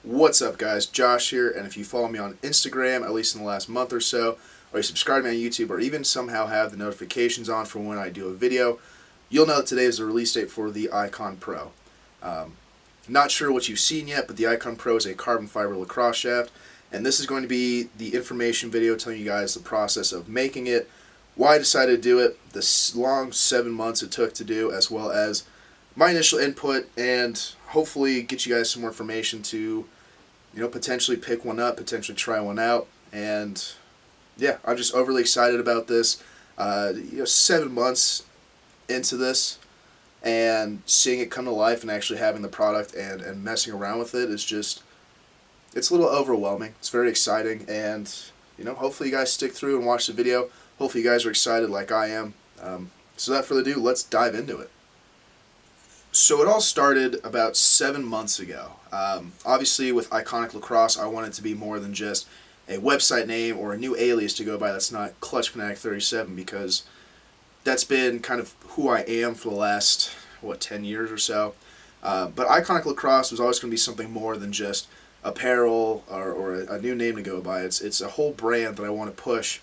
What's up, guys? Josh here, and if you follow me on Instagram, at least in the last month or so, or you subscribe to me on YouTube, or even somehow have the notifications on for when I do a video, you'll know that today is the release date for the Icon Pro. Not sure what you've seen yet, but the Icon Pro is a carbon fiber lacrosse shaft, and this is going to be the information video telling you guys the process of making it, why I decided to do it, the long 7 months it took to do, as well as my initial input, and hopefully get you guys some more information to potentially pick one up, potentially try one out. And yeah, I'm just overly excited about this. 7 months into this and seeing it come to life and actually having the product and messing around with it is just, it's a little overwhelming. It's very exciting, and hopefully you guys stick through and watch the video. Hopefully you guys are excited like I am. So without further ado, let's dive into it. So it all started about 7 months ago. Obviously with Iconic Lacrosse, I wanted it to be more than just a website name or a new alias to go by that's not Clutch Fanatic 37, because that's been kind of who I am for the last, 10 years or so. But Iconic Lacrosse was always going to be something more than just apparel or a new name to go by. It's a whole brand that I want to push,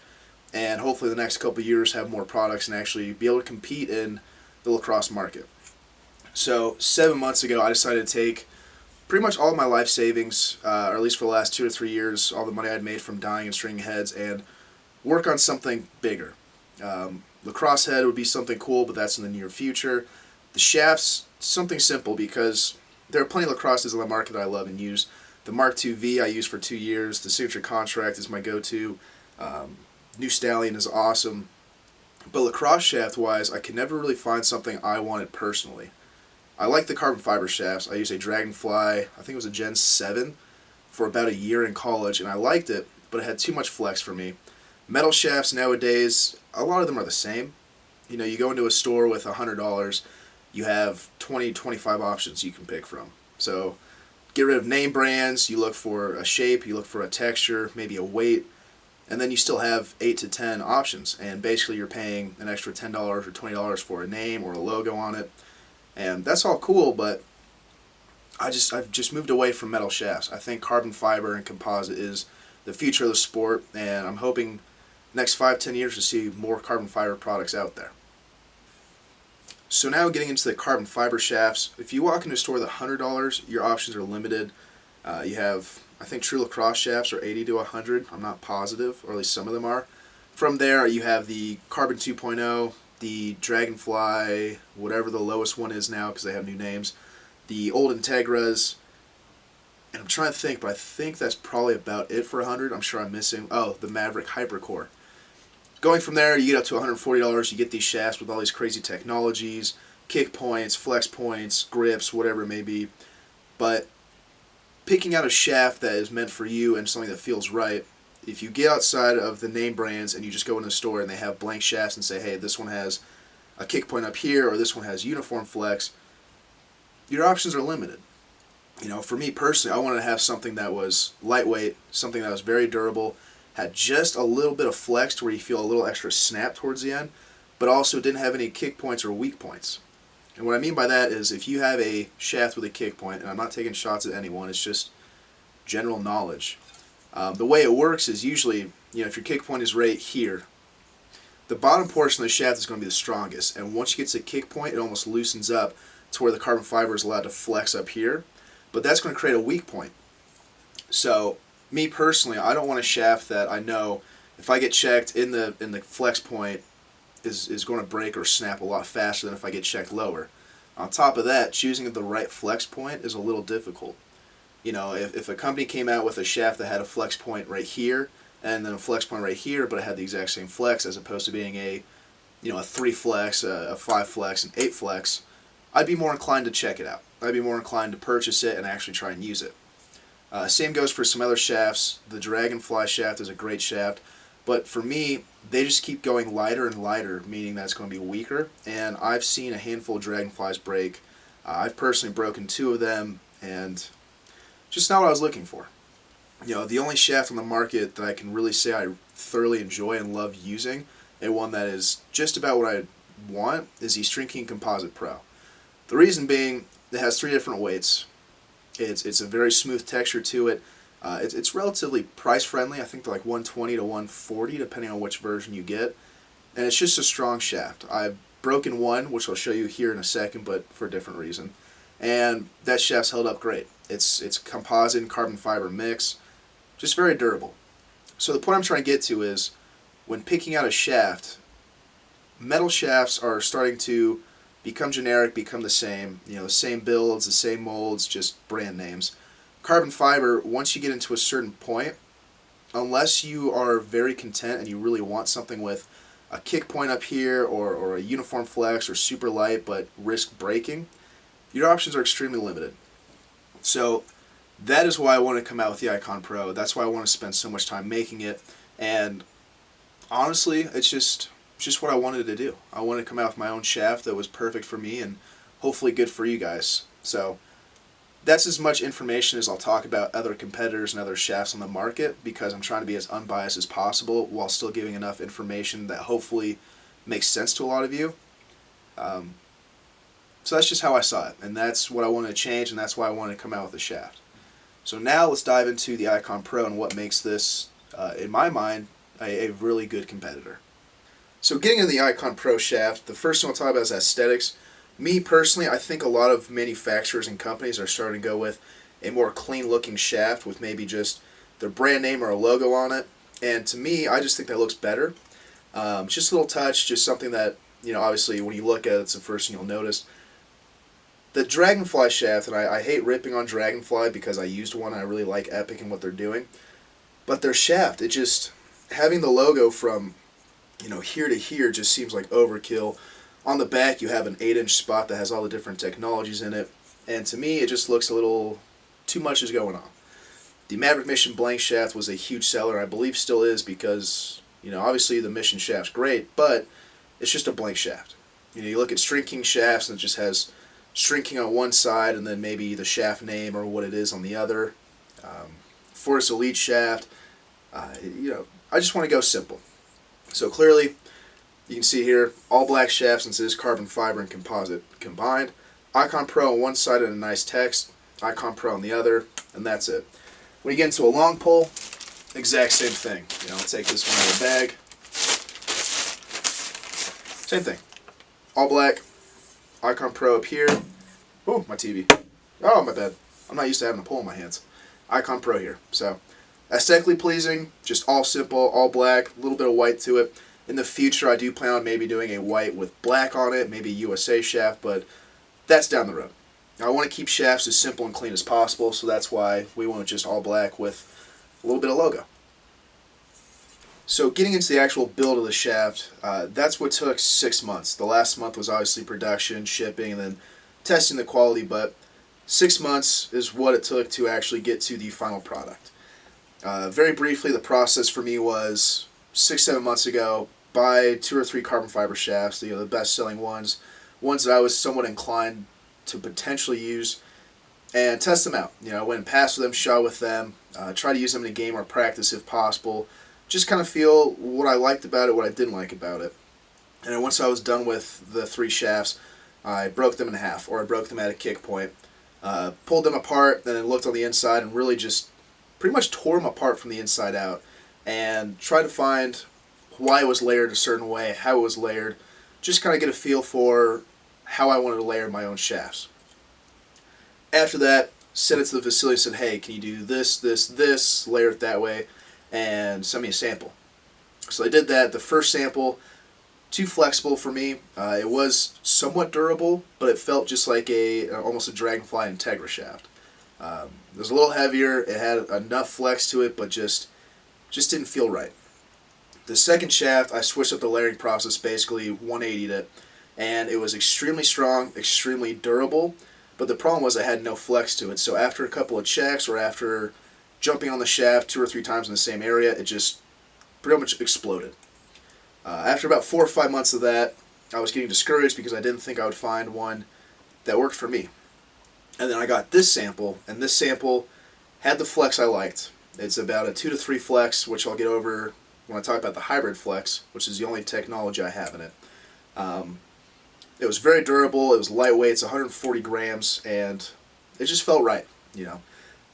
and hopefully the next couple of years have more products and actually be able to compete in the lacrosse market. So 7 months ago, I decided to take pretty much all of my life savings, or at least for the last 2 or 3 years, all the money I'd made from dyeing and stringing heads, and work on something bigger. Lacrosse head would be something cool, but that's in the near future. The shafts, something simple, because there are plenty of lacrosses on the market that I love and use. The Mark II V I used for 2 years. The Signature Contract is my go-to. New Stallion is awesome. But lacrosse shaft-wise, I could never really find something I wanted personally. I like the carbon fiber shafts. I used a Dragonfly, I think it was a Gen 7, for about a year in college, and I liked it, but it had too much flex for me. Metal shafts nowadays, a lot of them are the same. You go into a store with $100, you have 20, 25 options you can pick from. So get rid of name brands, you look for a shape, you look for a texture, maybe a weight, and then you still have 8 to 10 options, and basically you're paying an extra $10 or $20 for a name or a logo on it. And that's all cool, but I've just moved away from metal shafts. I think carbon fiber and composite is the future of the sport, and I'm hoping next 5-10 years to see more carbon fiber products out there. So now getting into the carbon fiber shafts, if you walk into a store with $100, your options are limited. You have, I think True Lacrosse shafts are 80 to 100. I'm not positive, or at least some of them are. From there, you have the Carbon 2.0, the Dragonfly, whatever the lowest one is now because they have new names, the old Integras, and I'm trying to think, but I think that's probably about it for 100. I'm sure I'm missing, the Maverick Hypercore. Going from there, you get up to $140, you get these shafts with all these crazy technologies, kick points, flex points, grips, whatever it may be. But picking out a shaft that is meant for you and something that feels right, if you get outside of the name brands and you just go in the store and they have blank shafts and say, hey, this one has a kick point up here or this one has uniform flex, your options are limited. For me personally, I wanted to have something that was lightweight, something that was very durable, had just a little bit of flex to where you feel a little extra snap towards the end, but also didn't have any kick points or weak points. And what I mean by that is if you have a shaft with a kick point, and I'm not taking shots at anyone, it's just general knowledge. The way it works is usually, if your kick point is right here, the bottom portion of the shaft is going to be the strongest, and once you get to the kick point, it almost loosens up to where the carbon fiber is allowed to flex up here, but that's going to create a weak point. So, me personally, I don't want a shaft that I know if I get checked in the flex point is going to break or snap a lot faster than if I get checked lower. On top of that, choosing the right flex point is a little difficult. If a company came out with a shaft that had a flex point right here and then a flex point right here, but it had the exact same flex as opposed to being a 3 flex, a 5 flex, an 8 flex, I'd be more inclined to check it out. I'd be more inclined to purchase it and actually try and use it. Same goes for some other shafts. The Dragonfly shaft is a great shaft, but for me, they just keep going lighter and lighter, meaning that it's going to be weaker, and I've seen a handful of Dragonflies break. I've personally broken 2 of them, and just not what I was looking for. The only shaft on the market that I can really say I thoroughly enjoy and love using, and one that is just about what I want, is the String King Composite Pro. The reason being, it has 3 different weights. It's a very smooth texture to it. It's relatively price friendly. I think they're like 120 to 140 depending on which version you get. And it's just a strong shaft. I've broken one, which I'll show you here in a second, but for a different reason. And that shaft's held up great. It's composite and carbon fiber mix, just very durable. So the point I'm trying to get to is, when picking out a shaft, metal shafts are starting to become generic, become the same. You know, the same builds, the same molds, just brand names. Carbon fiber, once you get into a certain point, unless you are very content and you really want something with a kick point up here, or a uniform flex, or super light but risk breaking, your options are extremely limited. So that is why I want to come out with the Icon Pro. That's why I want to spend so much time making it. And honestly, it's just what I wanted to do. I wanted to come out with my own shaft that was perfect for me and hopefully good for you guys. So that's as much information as I'll talk about other competitors and other shafts on the market, because I'm trying to be as unbiased as possible while still giving enough information that hopefully makes sense to a lot of you. So that's just how I saw it, and that's what I wanted to change, and that's why I wanted to come out with a shaft. So now let's dive into the Icon Pro and what makes this, in my mind, a really good competitor. So getting in the Icon Pro shaft, the first thing I'll talk about is aesthetics. Me personally, I think a lot of manufacturers and companies are starting to go with a more clean looking shaft with maybe just their brand name or a logo on it. And to me, I just think that looks better. Just a little touch, just something that, you know, obviously when you look at it, it's the first thing you'll notice. The Dragonfly shaft, and I hate ripping on Dragonfly because I used one and I really like Epic and what they're doing. But their shaft, it just, having the logo from, you know, here to here just seems like overkill. On the back you have an 8-inch spot that has all the different technologies in it, and to me it just looks a little too much is going on. The Maverick Mission blank shaft was a huge seller, I believe still is, because, you know, obviously the Mission shaft's great, but it's just a blank shaft. You know, you look at String King shafts and it just has String King on one side and then maybe the shaft name or what it is on the other. Force Elite shaft, you know, I just want to go simple. So clearly, you can see here, all black shaft since it is carbon fiber and composite combined. Icon Pro on one side and a nice text, Icon Pro on the other, and that's it. When you get into a long pull, exact same thing. You know, I'll take this one out of the bag. Same thing. All black, Icon Pro up here. Oh, my TV. Oh, my bad. I'm not used to having a pull in my hands. Icon Pro here. So, aesthetically pleasing, just all simple, all black, a little bit of white to it. In the future, I do plan on maybe doing a white with black on it, maybe a USA shaft, but that's down the road. Now, I want to keep shafts as simple and clean as possible, so that's why we went just all black with a little bit of logo. So getting into the actual build of the shaft, that's what took 6 months. The last month was obviously production, shipping, and then testing the quality, but 6 months is what it took to actually get to the final product. Very briefly, the process for me was 6-7 months ago, buy 2 or 3 carbon fiber shafts, you know, the best selling ones that I was somewhat inclined to potentially use, and test them out. You know, I went and passed with them, shot with them, try to use them in a game or practice if possible, just kind of feel what I liked about it, what I didn't like about it. And then once I was done with the 3 shafts, I broke them in half, or I broke them at a kick point, pulled them apart, then looked on the inside and really just pretty much tore them apart from the inside out and tried to find why it was layered a certain way, how it was layered, just kind of get a feel for how I wanted to layer my own shafts. After that, sent it to the facility and said, hey, can you do this, this, this, layer it that way, and send me a sample. So I did that. The first sample, too flexible for me. It was somewhat durable, but it felt just like almost a Dragonfly Integra shaft. It was a little heavier, it had enough flex to it, but just didn't feel right. The second shaft, I switched up the layering process, basically 180'd it, and it was extremely strong, extremely durable, but the problem was I had no flex to it, so after a couple of checks, or after jumping on the shaft 2 or 3 times in the same area, it just pretty much exploded. After about 4 or 5 months of that, I was getting discouraged because I didn't think I would find one that worked for me. And then I got this sample, and this sample had the flex I liked. It's about a 2 to 3 flex, which I'll get over when I talk about the hybrid flex, which is the only technology I have in it. It was very durable, it was lightweight, it's 140 grams, and it just felt right. You know,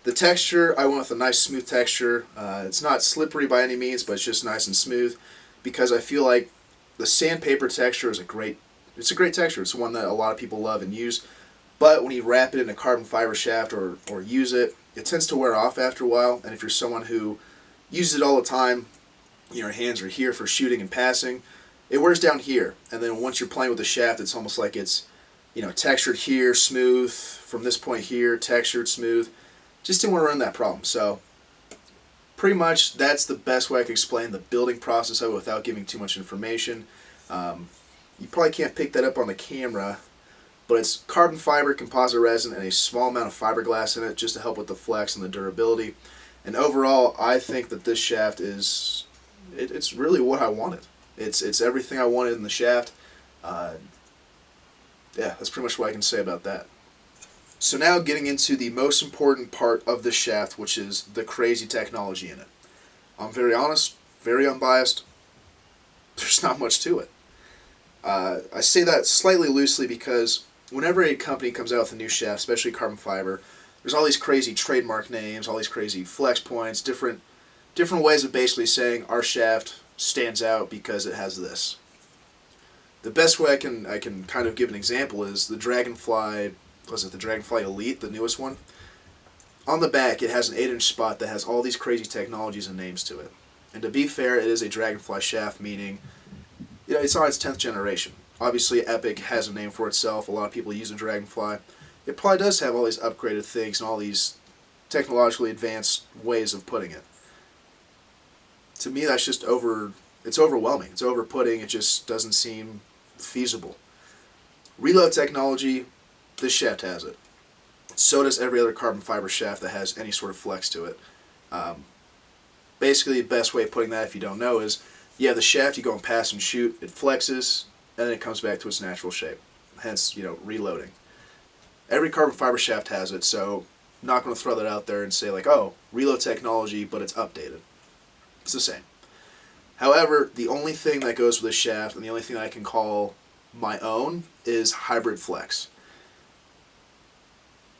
the texture, I went with a nice smooth texture. It's not slippery by any means, but it's just nice and smooth, because I feel like the sandpaper texture is it's a great texture. It's one that a lot of people love and use. But when you wrap it in a carbon fiber shaft or use it, it tends to wear off after a while. And if you're someone who uses it all the time, your hands are here for shooting and passing, it wears down here. And then once you're playing with the shaft, it's almost like it's, textured here, smooth, from this point here, textured, smooth. Just didn't want to run that problem. So pretty much that's the best way I can explain the building process of it without giving too much information. You probably can't pick that up on the camera, but it's carbon fiber composite resin and a small amount of fiberglass in it just to help with the flex and the durability. And overall, I think that this shaft it's really what I wanted. It's everything I wanted in the shaft. Yeah, that's pretty much what I can say about that. So now getting into the most important part of the shaft, which is the crazy technology in it. I'm very honest, very unbiased. There's not much to it. I say that slightly loosely because whenever a company comes out with a new shaft, especially carbon fiber, there's all these crazy trademark names, all these crazy flex points, different ways of basically saying our shaft stands out because it has this. The best way I can kind of give an example is the Dragonfly. Was it the Dragonfly Elite, the newest one? On the back, it has an 8-inch spot that has all these crazy technologies and names to it. And to be fair, it is a Dragonfly shaft, meaning it's on its 10th generation. Obviously, Epic has a name for itself. A lot of people use the Dragonfly. It probably does have all these upgraded things and all these technologically advanced ways of putting it. To me, that's just it's overwhelming. It's overputting. It just doesn't seem feasible. Reload technology, this shaft has it. So does every other carbon fiber shaft that has any sort of flex to it. Basically, the best way of putting that, if you don't know, is you have the shaft, you go and pass and shoot, it flexes, and then it comes back to its natural shape. Hence, reloading. Every carbon fiber shaft has it, so I'm not going to throw that out there and say like, oh, reload technology, but it's updated. It's the same. However, the only thing that goes with this shaft, and the only thing that I can call my own, is hybrid flex.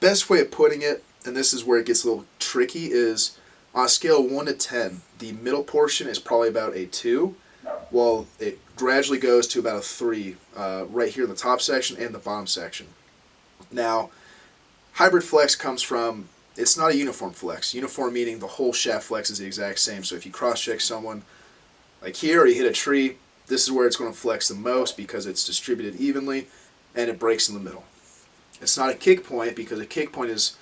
Best way of putting it, and this is where it gets a little tricky, is on a scale of 1 to 10, the middle portion is probably about a 2, while it gradually goes to about a 3 right here in the top section and the bottom section. Now, hybrid flex comes from, it's not a uniform flex. Uniform meaning the whole shaft flex is the exact same. So if you cross-check someone like here or you hit a tree, this is where it's going to flex the most because it's distributed evenly and it breaks in the middle. It's not a kick point because a kick point is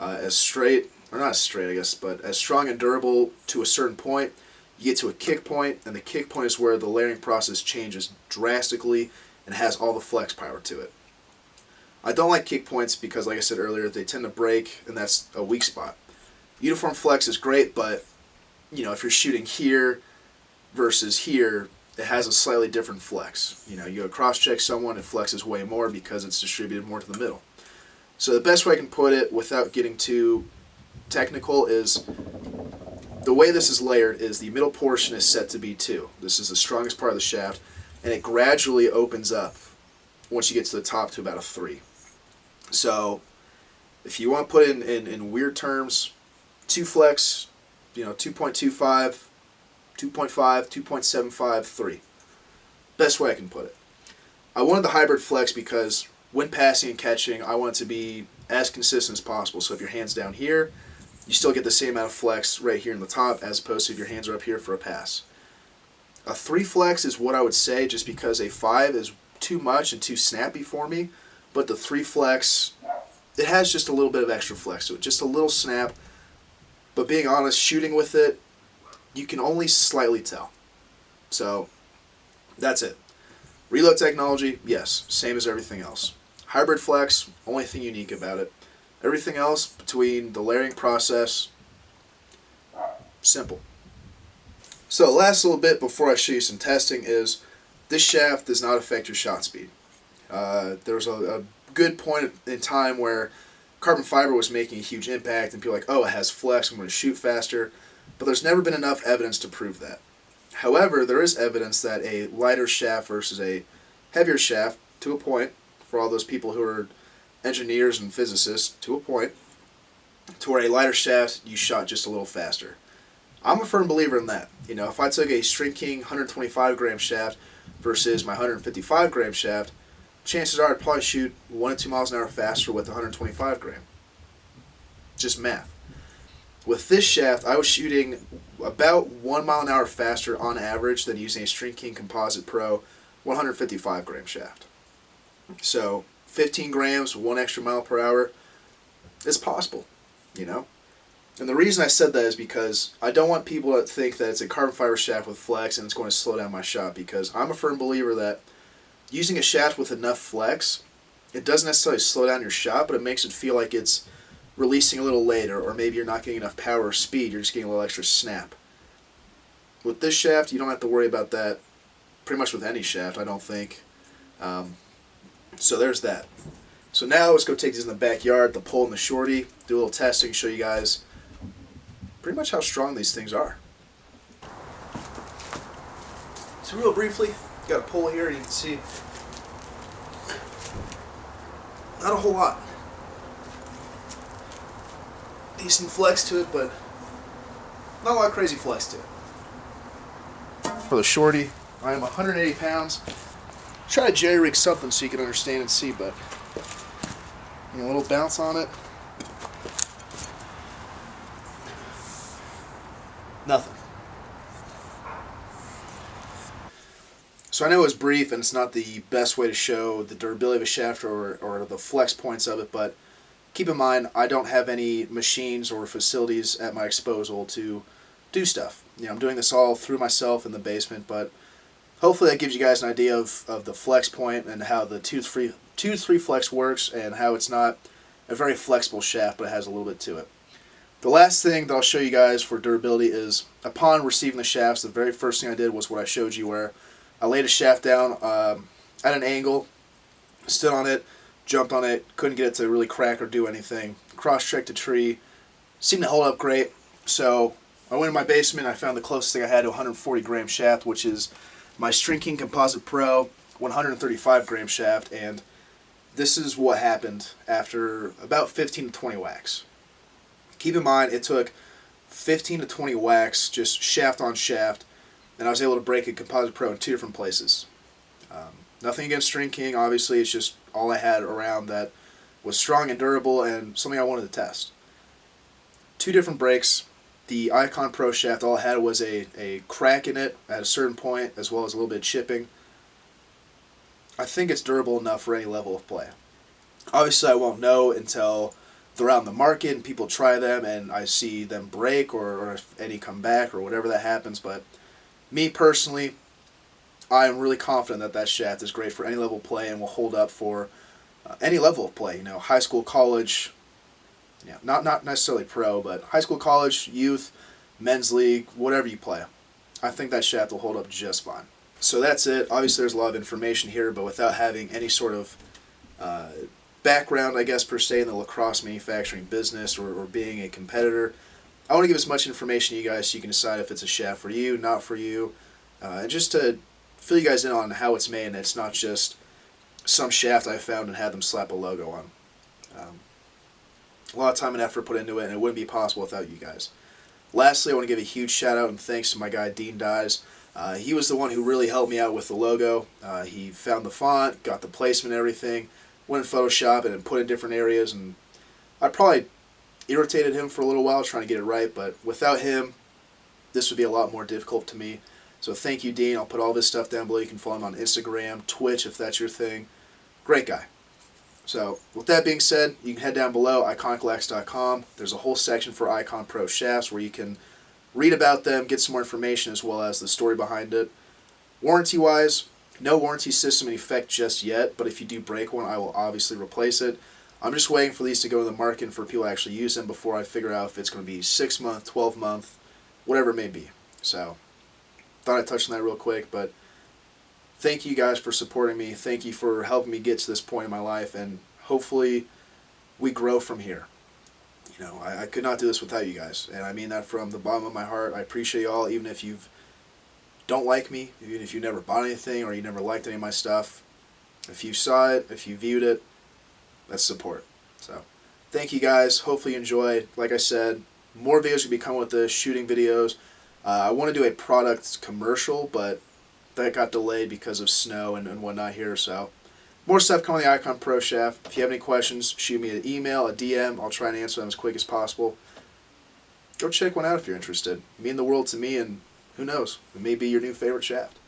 as straight, or not as straight I guess, but as strong and durable to a certain point. You get to a kick point, and the kick point is where the layering process changes drastically and has all the flex power to it. I don't like kick points because, like I said earlier, they tend to break, and that's a weak spot. Uniform flex is great, but if you're shooting here versus here, it has a slightly different flex. You go cross-check someone, it flexes way more because it's distributed more to the middle. So the best way I can put it without getting too technical is the way this is layered is the middle portion is set to be 2. This is the strongest part of the shaft, and it gradually opens up once you get to the top to about a 3. So if you want to put it in weird terms, 2 flex, 2.25, 2.5, 2.75, 3. Best way I can put it. I wanted the hybrid flex because when passing and catching, I want it to be as consistent as possible. So if your hand's down here, you still get the same amount of flex right here in the top as opposed to if your hands are up here for a pass. A 3 flex is what I would say just because a 5 is too much and too snappy for me, but the 3 flex, it has just a little bit of extra flex to it, just a little snap. But being honest, shooting with it, you can only slightly tell. So that's it. Reload technology, yes, same as everything else. Hybrid flex, only thing unique about it. Everything else between the layering process, simple. So last little bit before I show you some testing is this shaft does not affect your shot speed. There was a good point in time where carbon fiber was making a huge impact and people were like, oh, it has flex, I'm going to shoot faster. But there's never been enough evidence to prove that. However, there is evidence that a lighter shaft versus a heavier shaft, to a point, for all those people who are engineers and physicists, to a point, to where a lighter shaft you shot just a little faster. I'm a firm believer in that. You know, if I took a String King 125 gram shaft versus my 155 gram shaft, chances are I'd probably shoot 1 to 2 miles an hour faster with the 125 gram. Just math. With this shaft, I was shooting about 1 mile an hour faster on average than using a String King Composite Pro 155 gram shaft. So 15 grams, 1 extra mile per hour, it's possible, you know? And the reason I said that is because I don't want people to think that it's a carbon fiber shaft with flex and it's going to slow down my shot, because I'm a firm believer that using a shaft with enough flex, it doesn't necessarily slow down your shot, but it makes it feel like it's releasing a little later, or maybe you're not getting enough power or speed, you're just getting a little extra snap. With this shaft, you don't have to worry about that pretty much with any shaft, I don't think. So there's that. So now let's go take these in the backyard, the pole and the shorty, do a little testing, show you guys pretty much how strong these things are. So real briefly, got a pole here, you can see not a whole lot. Decent flex to it, but not a lot of crazy flex to it. For the shorty, I am 180 pounds. Try to jerry rig something so you can understand and see, but you know, a little bounce on it. Nothing. So I know it was brief and it's not the best way to show the durability of a shaft or the flex points of it, but keep in mind I don't have any machines or facilities at my disposal to do stuff. You know, I'm doing this all through myself in the basement, but hopefully that gives you guys an idea of the flex point and how the 2-3 flex works, and how it's not a very flexible shaft, but it has a little bit to it. The last thing that I'll show you guys for durability is, upon receiving the shafts, the very first thing I did was what I showed you, where I laid a shaft down at an angle, stood on it, jumped on it, couldn't get it to really crack or do anything. Cross-checked a tree, seemed to hold up great. So I went in my basement, I found the closest thing I had to a 140 gram shaft, which is my String King Composite Pro 135 gram shaft, and this is what happened after about 15 to 20 whacks. Keep in mind, it took 15 to 20 whacks, just shaft on shaft, and I was able to break a Composite Pro in 2 different places. Nothing against String King, obviously, it's just all I had around that was strong and durable and something I wanted to test. 2 different breaks. The Icon Pro shaft, all I had was a crack in it at a certain point, as well as a little bit of chipping. I think it's durable enough for any level of play. Obviously, I won't know until they're out in the market and people try them and I see them break, or if any come back or whatever that happens. But me personally, I am really confident that that shaft is great for any level of play and will hold up for any level of play. You know, high school, college, yeah, not necessarily pro, but high school, college, youth, men's league, whatever you play. I think that shaft will hold up just fine. So that's it. Obviously there's a lot of information here, but without having any sort of background, I guess, per se, in the lacrosse manufacturing business or being a competitor, I want to give as much information to you guys so you can decide if it's a shaft for you, not for you, and just to fill you guys in on how it's made, and it's not just some shaft I found and had them slap a logo on. A lot of time and effort put into it, and it wouldn't be possible without you guys. Lastly, I want to give a huge shout out and thanks to my guy Dean Dyes. He was the one who really helped me out with the logo. He found the font, got the placement and everything, went in Photoshop and put in different areas, and I probably irritated him for a little while trying to get it right, but without him, this would be a lot more difficult to me. So thank you, Dean. I'll put all this stuff down below. You can follow him on Instagram, Twitch, if that's your thing. Great guy. So with that being said, you can head down below, iconiclax.com. There's a whole section for Icon Pro shafts where you can read about them, get some more information, as well as the story behind it. Warranty-wise, no warranty system in effect just yet, but if you do break one, I will obviously replace it. I'm just waiting for these to go to the market and for people to actually use them before I figure out if it's going to be 6-month, 12-month, whatever it may be. So, thought I'd touch on that real quick, but thank you guys for supporting me. Thank you for helping me get to this point in my life, and hopefully we grow from here. You know, I could not do this without you guys, and I mean that from the bottom of my heart. I appreciate y'all, even if you don't like me, even if you never bought anything or you never liked any of my stuff. If you saw it, if you viewed it, that's support. So, thank you guys. Hopefully you enjoyed. Like I said, more videos will be coming with the shooting videos. I want to do a product commercial, but that got delayed because of snow and whatnot here. So more stuff coming on the Icon Pro Shaft. If you have any questions, shoot me an email, a DM. I'll try and answer them as quick as possible. Go check one out if you're interested. It means the world to me, and who knows, it may be your new favorite shaft.